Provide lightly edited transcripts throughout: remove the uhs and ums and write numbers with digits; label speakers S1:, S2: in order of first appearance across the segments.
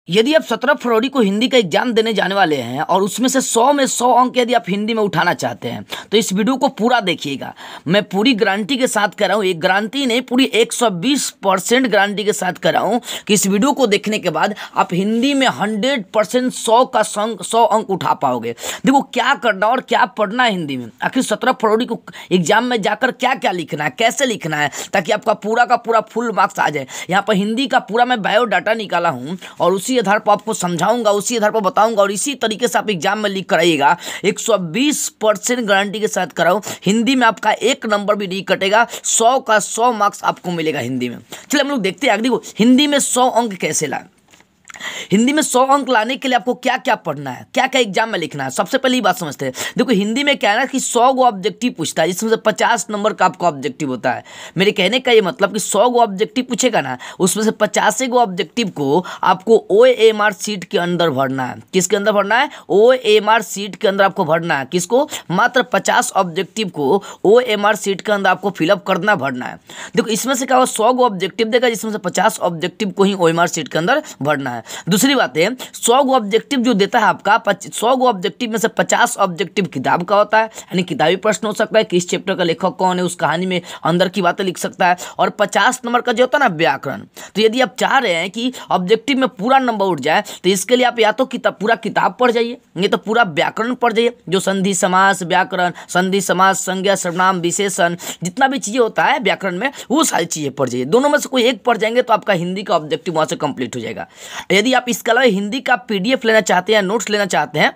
S1: यदि आप 17 फरवरी को हिंदी का एग्जाम देने जाने वाले हैं और उसमें से 100 में 100 अंक यदि आप हिंदी में उठाना चाहते हैं तो इस वीडियो को पूरा देखिएगा। मैं पूरी गारंटी के साथ कर रहा हूँ, एक गारंटी नहीं, पूरी 120% गारंटी के साथ कर रहा हूँ कि इस वीडियो को देखने के बाद आप हिंदी में 100% 100 अंक उठा पाओगे। देखो क्या करना और क्या पढ़ना है हिंदी में, आखिर 17 फरवरी को एग्जाम में जाकर क्या क्या लिखना है, कैसे लिखना है, ताकि आपका पूरा का पूरा फुल मार्क्स आ जाए। यहाँ पर हिंदी का पूरा मैं बायोडाटा निकाला हूँ और उसी आधार पर आपको समझाऊंगा, उसी आधार पर बताऊंगा और इसी तरीके से आप एग्जाम में लिख कर आइएगा। 120% गारंटी के साथ कराऊं, हिंदी में आपका एक नंबर भी नहीं कटेगा, 100 का 100 मार्क्स आपको मिलेगा हिंदी में। चलिए हम लोग देखते हैं। देखो हिंदी में 100 अंक कैसे लाएं। हिंदी में 100 अंक लाने के लिए आपको क्या क्या पढ़ना है, क्या क्या एग्जाम में लिखना है। सबसे पहले ये बात समझते हैं। देखो हिंदी में क्या है ना कि 100 गो ऑब्जेक्टिव पूछता है, जिसमें से 50 नंबर का आपका ऑब्जेक्टिव होता है। मेरे कहने का ये मतलब कि 100 गो ऑब्जेक्टिव पूछेगा ना, उसमें से 50 गो ऑब्जेक्टिव को आपको OMR सीट के अंदर भरना है। किसके अंदर भरना है? OMR सीट के अंदर आपको भरना है। किसको? मात्र 50 ऑब्जेक्टिव को OMR सीट के अंदर आपको फिलअप करना भरना है। देखो इसमें से क्या होगा, 100 गो ऑब्जेक्टिव देगा, जिसमें से 50 ऑब्जेक्टिव को ही OMR सीट के अंदर भरना है। दूसरी बात है, 100 गो ऑब्जेक्टिव जो देता है आपका, 100 गो ऑब्जेक्टिव में से 50 ऑब्जेक्टिव किताब का होता है, यानी किताबी प्रश्न हो सकता है, किस चैप्टर का लेखक कौन है, उस कहानी में अंदर की बातें लिख सकता है। और 50 नंबर का जो होता है ना व्याकरण। तो यदि आप चाह रहे हैं कि ऑब्जेक्टिव में पूरा नंबर उठ जाए तो इसके लिए आप या तो पूरा किताब पढ़ जाइए, नहीं तो पूरा व्याकरण पढ़ जाइए। जो संधि समास, व्याकरण, संधि समास, संज्ञा, सर्वनाम, विशेषण, जितना भी चीजें होता है व्याकरण में, वो सारी चीजें पढ़ जाइए। दोनों में से कोई एक पढ़ जाएंगे तो आपका हिंदी का ऑब्जेक्टिव वहां से कंप्लीट हो जाएगा। यदि आप इसके अलावा हिंदी का PDF लेना चाहते हैं, नोट्स लेना चाहते हैं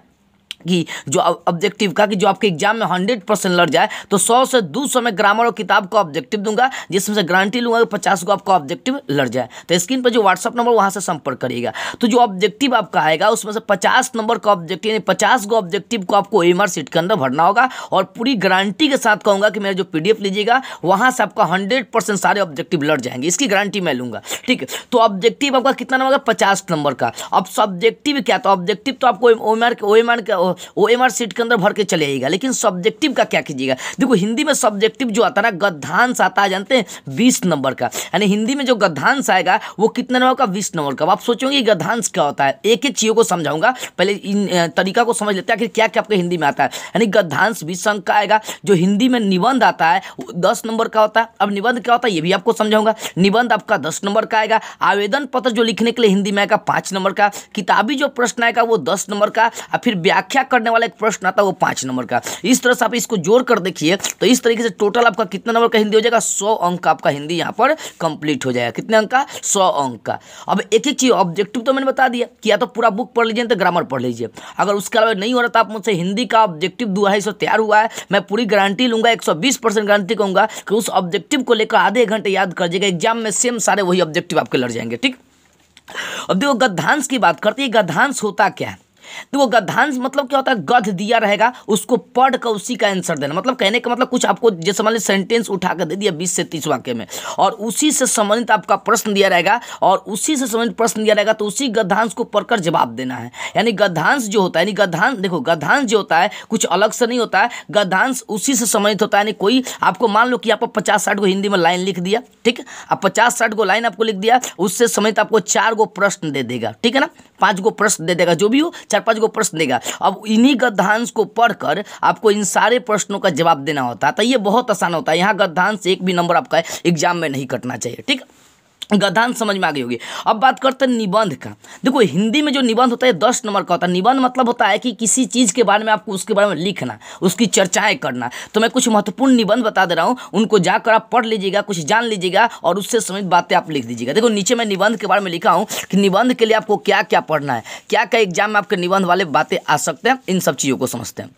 S1: कि जो ऑब्जेक्टिव का कि जो आपके एग्जाम में 100% लड़ जाए, तो 100 से 200 में ग्रामर और किताब का ऑब्जेक्टिव दूंगा, जिसमें से गारंटी लूंगा कि 50 को आपका ऑब्जेक्टिव लड़ जाए। तो स्क्रीन पर जो व्हाट्सअप नंबर, वहां से संपर्क करिएगा। तो जो ऑब्जेक्टिव आपका आएगा उसमें से 50 नंबर का ऑब्जेक्टिव, यानी 50 को ऑब्जेक्टिव को आपको OMR सीट के अंदर भरना होगा। और पूरी गारंटी के साथ कहूंगा कि मेरा जो PDF लीजिएगा वहां से आपका 100% सारे ऑब्जेक्टिव लड़ जाएंगे, इसकी गारंटी मैं लूंगा। ठीक है, तो ऑब्जेक्टिव आपका कितना नंबर का? 50 नंबर का। अब सब्जेक्टिव क्या? तो ऑब्जेक्टिव तो आपको OMR सीट के अंदर भर के चले आइएगा, लेकिन सब्जेक्टिव का क्या कीजिएगा? देखो हिंदी में सब्जेक्टिव जो आता है ना, गद्यांश आता है, जानते हैं, 20 नंबर का। यानी हिंदी में जो गद्यांश आएगा वो कितने नंबर का? 20 नंबर का। अब आप सोचोगे गद्यांश क्या होता है, एक एक चीजों को समझाऊंगा, पहले इन तरीका को समझ लेते हैं कि क्या क्या आपके हिंदी में आता है। यानी गद्यांश 20 अंक का आएगा। जो हिंदी में निबंध आता है वो 10 नंबर का होता है। अब निबंध क्या होता है ये भी आपको समझाऊंगा। निबंध आपका 10 नंबर का आएगा। आवेदन पत्र जो लिखने के लिए हिंदी में आएगा 5 नंबर का। किताबी जो प्रश्न आएगा वो 10 नंबर का। और फिर व्याख्या करने वाला एक प्रश्न आता है वो 5 नंबर का। इस तरह से आप इसको जोड़ कर देखिए तो इस तरीके से टोटल आपका कितना नंबर का हिंदी हो जाएगा? 100 अंक का आपका हिंदी यहाँ पर कंप्लीट हो जाएगा। कितने अंक का? 100 अंक का। अब एक एक चीज, ऑब्जेक्टिव तो मैंने बता दिया कि या तो पूरा बुक पढ़ लीजिए तो ग्रामर पढ़ लीजिए। अगर उसके अलावा नहीं हो रहा तो आप मुझसे हिंदी का ऑब्जेक्टिव 2-250 तैयार हुआ है, मैं पूरी गारंटी लूंगा, 120% गारंटी कहूंगा कि उस ऑब्जेक्टिव को लेकर आधे घंटे याद कर जाएगा, एग्जाम में सेम सारे वही ऑब्जेक्टिव आपके लड़ जाएंगे। ठीक। अब देखो गद्यांश की बात करते हैं। गद्यांश होता क्या है? देखो गद्यांश मतलब क्या होता है? गद्य दिया रहेगा, उसको पढ़ कर उसी का आंसर देना। मतलब कहने का मतलब कुछ आपको जैसे मान लीजिए सेंटेंस उठा कर दे दिया 20 से 30 वाक्य में, और उसी से संबंधित आपका प्रश्न दिया रहेगा, और उसी से संबंधित प्रश्न दिया रहेगा तो उसी गद्यांश को पढ़कर जवाब देना है। यानी गद्यांश जो होता है, यानी गद्यांश, देखो गद्यांश जो होता है कुछ अलग से नहीं होता है, गद्यांश उसी से संबंधित होता है। यानी कोई आपको मान लो कि आप 50-60 को हिंदी में लाइन लिख दिया, ठीक है, अब 50-60 को लाइन आपको लिख दिया, उससे संबंधित आपको 4 गो प्रश्न दे देगा, ठीक है ना, 5 गो प्रश्न दे देगा, जो भी हो 4-5 गो प्रश्न देगा। अब इन्हीं गद्यांश को पढ़कर आपको इन सारे प्रश्नों का जवाब देना होता है। तो ये बहुत आसान होता है। यहाँ गद्यांश से एक भी नंबर आपका एग्जाम में नहीं कटना चाहिए। ठीक, गद्यांश समझ में आ गई होगी। अब बात करते हैं निबंध का। देखो हिंदी में जो निबंध होता है 10 नंबर का होता है। निबंध मतलब होता है कि किसी चीज़ के बारे में आपको उसके बारे में लिखना, उसकी चर्चाएं करना। तो मैं कुछ महत्वपूर्ण निबंध बता दे रहा हूँ, उनको जाकर आप पढ़ लीजिएगा, कुछ जान लीजिएगा और उससे संबंधित बातें आप लिख दीजिएगा। देखो नीचे मैं निबंध के बारे में लिखा हूँ कि निबंध के लिए आपको क्या क्या पढ़ना है, क्या क्या एग्जाम में आपके निबंध वाले बातें आ सकते हैं, इन सब चीज़ों को समझते हैं।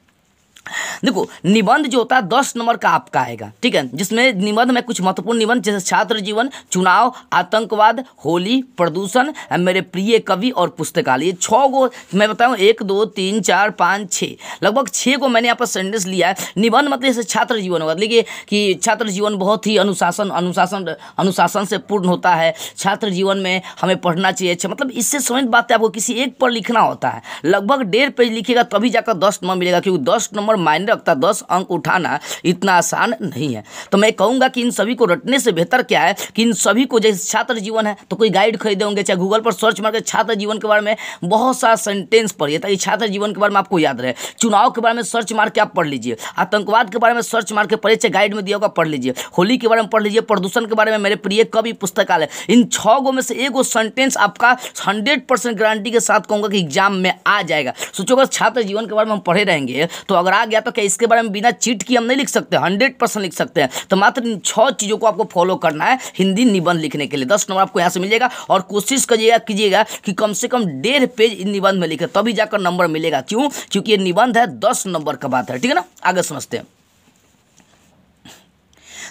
S1: देखो निबंध जो होता है 10 नंबर का आपका आएगा, ठीक है, जिसमें निबंध में कुछ महत्वपूर्ण निबंध जैसे छात्र जीवन, चुनाव, आतंकवाद, होली, प्रदूषण, मेरे प्रिय कवि और पुस्तकालय, ये 6 गो मैं बताऊं, 1 2 3 4 5 6, लगभग 6 को मैंने यहाँ पर सेंटेंस लिया है। निबंध मतलब जैसे छात्र जीवन होगा, देखिए कि छात्र जीवन बहुत ही अनुशासन से पूर्ण होता है, छात्र जीवन में हमें पढ़ना चाहिए, अच्छा मतलब इससे संबंधित बातें आपको किसी एक पर लिखना होता है। लगभग 1.5 पेज लिखिएगा तभी जाकर 10 नंबर मिलेगा, क्योंकि 10 नंबर मायने मायने रखता। 10 अंक उठाना इतना आसान नहीं है। तो मैं कहूँगा कि इन सभी को रटने से बेहतर क्या है कि इन सभी को, जैसे छात्र जीवन है तो कोई गाइड खरीदे होंगे, चाहे गूगल पर सर्च मार के छात्र जीवन के बारे में बहुत सारा सेंटेंस पढ़िए ताकि छात्र जीवन के बारे में आपको याद रहे। चुनाव के बारे में सर्च मार के आप पढ़ लीजिए, आतंकवाद के बारे में सर्च मार के पढ़िए, गाइड में दिया होगा पढ़ लीजिए, होली के बारे में पढ़ लीजिए, प्रदूषण के बारे में मेरे प्रिय कवि पुस्तकालय। इन 6 गो में से एगो सेंटेंस आपका 100% गारंटी के साथ कहूँगा कि एग्जाम में आ जाएगा। सोचो अगर छात्र जीवन के बारे में हम पढ़े रहेंगे तो अगर आ गया तो क्या इसके बारे में बिना चीट किए हम नहीं लिख सकते? 100% लिख सकते हैं। तो मात्र इन 6 चीज़ों को आपको फॉलो करना है हिंदी निबंध लिखने के लिए। 10 नंबर आपको यहाँ से मिल जाएगा और कोशिश कीजिएगा कि कम से कम 1.5 पेज इन निबंध में लिखे, तभी जाकर नंबर मिलेगा। क्यों? क्योंकि ये निबंध है 10 नंबर का बात है, ठीक है ना। आगे समझते हैं।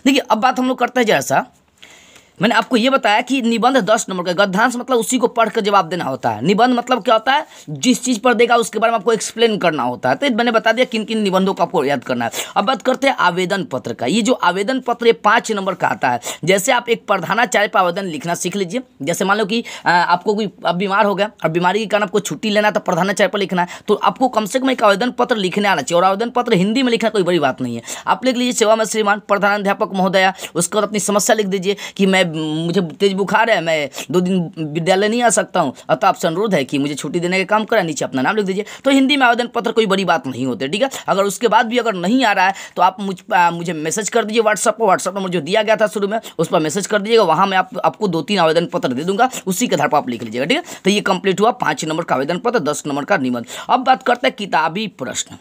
S1: देखिए अब बात हम लोग करते हैं, जैसा मैंने आपको ये बताया कि निबंध 10 नंबर का, गद्यांश मतलब उसी को पढ़ कर जवाब देना होता है। निबंध मतलब क्या होता है? जिस चीज़ पर देगा उसके बारे में आपको एक्सप्लेन करना होता है। तो मैंने बता दिया किन किन निबंधों को आपको याद करना है। अब बात करते हैं आवेदन पत्र का। ये जो आवेदन पत्र 5 नंबर का आता है। जैसे आप एक प्रधानाचार्य पर आवेदन लिखना सीख लीजिए। जैसे मान लो कि आपको कोई अब बीमार हो गया और बीमारी के कारण आपको छुट्टी लेना है तो प्रधानाचार्य पर लिखना है, तो आपको कम से कम एक आवेदन पत्र लिखने आना चाहिए। और आवेदन पत्र हिंदी में लिखना कोई बड़ी बात नहीं है। आप लिख लीजिए सेवा में श्रीमान प्रधानाध्यापक महोदया, उसके बाद अपनी समस्या लिख दीजिए कि मुझे तेज बुखार है, मैं 2 दिन विद्यालय नहीं आ सकता हूँ, अतः आपसे अनुरोध है कि मुझे छुट्टी देने का काम करें। नीचे अपना नाम लिख दीजिए। तो हिंदी में आवेदन पत्र कोई बड़ी बात नहीं होती, ठीक है। अगर उसके बाद भी अगर नहीं आ रहा है तो आप मुझे मैसेज कर दीजिए व्हाट्सएप पर। व्हाट्सएप नंबर जो दिया गया था शुरू में उस पर मैसेज कर दीजिएगा। वहाँ मैं आपको 2-3 आवेदन पत्र दे दूंगा, उसी के आधार पर आप लिख लीजिएगा, ठीक है। तो ये कंप्लीट हुआ 5 नंबर का आवेदन पत्र, 10 नंबर का निबंध। अब बात करते हैं किताबी प्रश्न।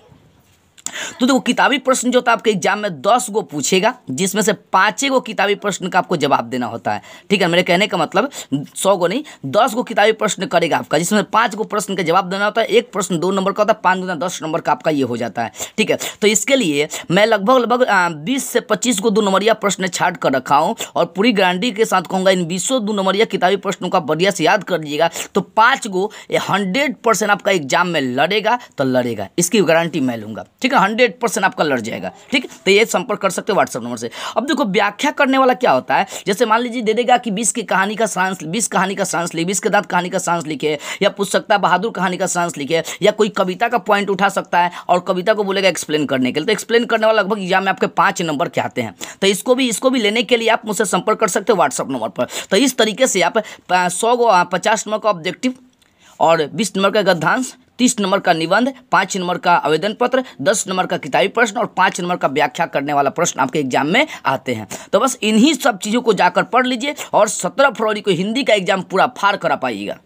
S1: तो देखो किताबी प्रश्न जो होता है आपके एग्जाम में 10 गो पूछेगा, जिसमें से 5 गो किताबी प्रश्न का आपको जवाब देना होता है, ठीक है। मेरे कहने का मतलब 100 गो नहीं, 10 गो किताबी प्रश्न करेगा आपका, जिसमें 5 गो प्रश्न का जवाब देना होता है। एक प्रश्न 2 नंबर का होता है, 5 गुना 10 नंबर का आपका ये हो जाता है, ठीक है। तो इसके लिए मैं लगभग 20 से 25 गो 2 नंबरिया प्रश्न छाट कर रखा हूँ और पूरी गारंटी के साथ कहूँगा इन 20 2 नंबरिया किताबी प्रश्नों का बढ़िया से याद कर लीजिएगा। तो 5 गो 100% आपका एग्जाम में लड़ेगा तो लड़ेगा, इसकी गारंटी मैं लूँगा, ठीक है। 100% आपका लड़ जाएगा, ठीक है। तो ये संपर्क कर सकते हो व्हाट्सएप नंबर से। अब देखो व्याख्या करने वाला क्या होता है, जैसे मान लीजिए दे देगा कि 20 कहानी का सारांश लिखे, 20 के दांत कहानी का सारांश लिखे, या पूछ सकता है बहादुर कहानी का सारांश लिखे, या कोई कविता का पॉइंट उठा सकता है और कविता को बोलेगा एक्सप्लेन करने के लिए। तो एक्सप्लेन करने वाला लगभग एग्जाम में आपके 5 नंबर के आते हैं। तो इसको भी लेने के लिए आप मुझसे संपर्क कर सकते हो व्हाट्सएप नंबर पर। तो इस तरीके से आप 50 नंबर का ऑब्जेक्टिव और 20 नंबर का गद्यांश, 30 नंबर का निबंध, 5 नंबर का आवेदन पत्र, 10 नंबर का किताबी प्रश्न और 5 नंबर का व्याख्या करने वाला प्रश्न आपके एग्जाम में आते हैं। तो बस इन्हीं सब चीज़ों को जाकर पढ़ लीजिए और 17 फरवरी को हिंदी का एग्जाम पूरा फाड़ कर आ पाइएगा।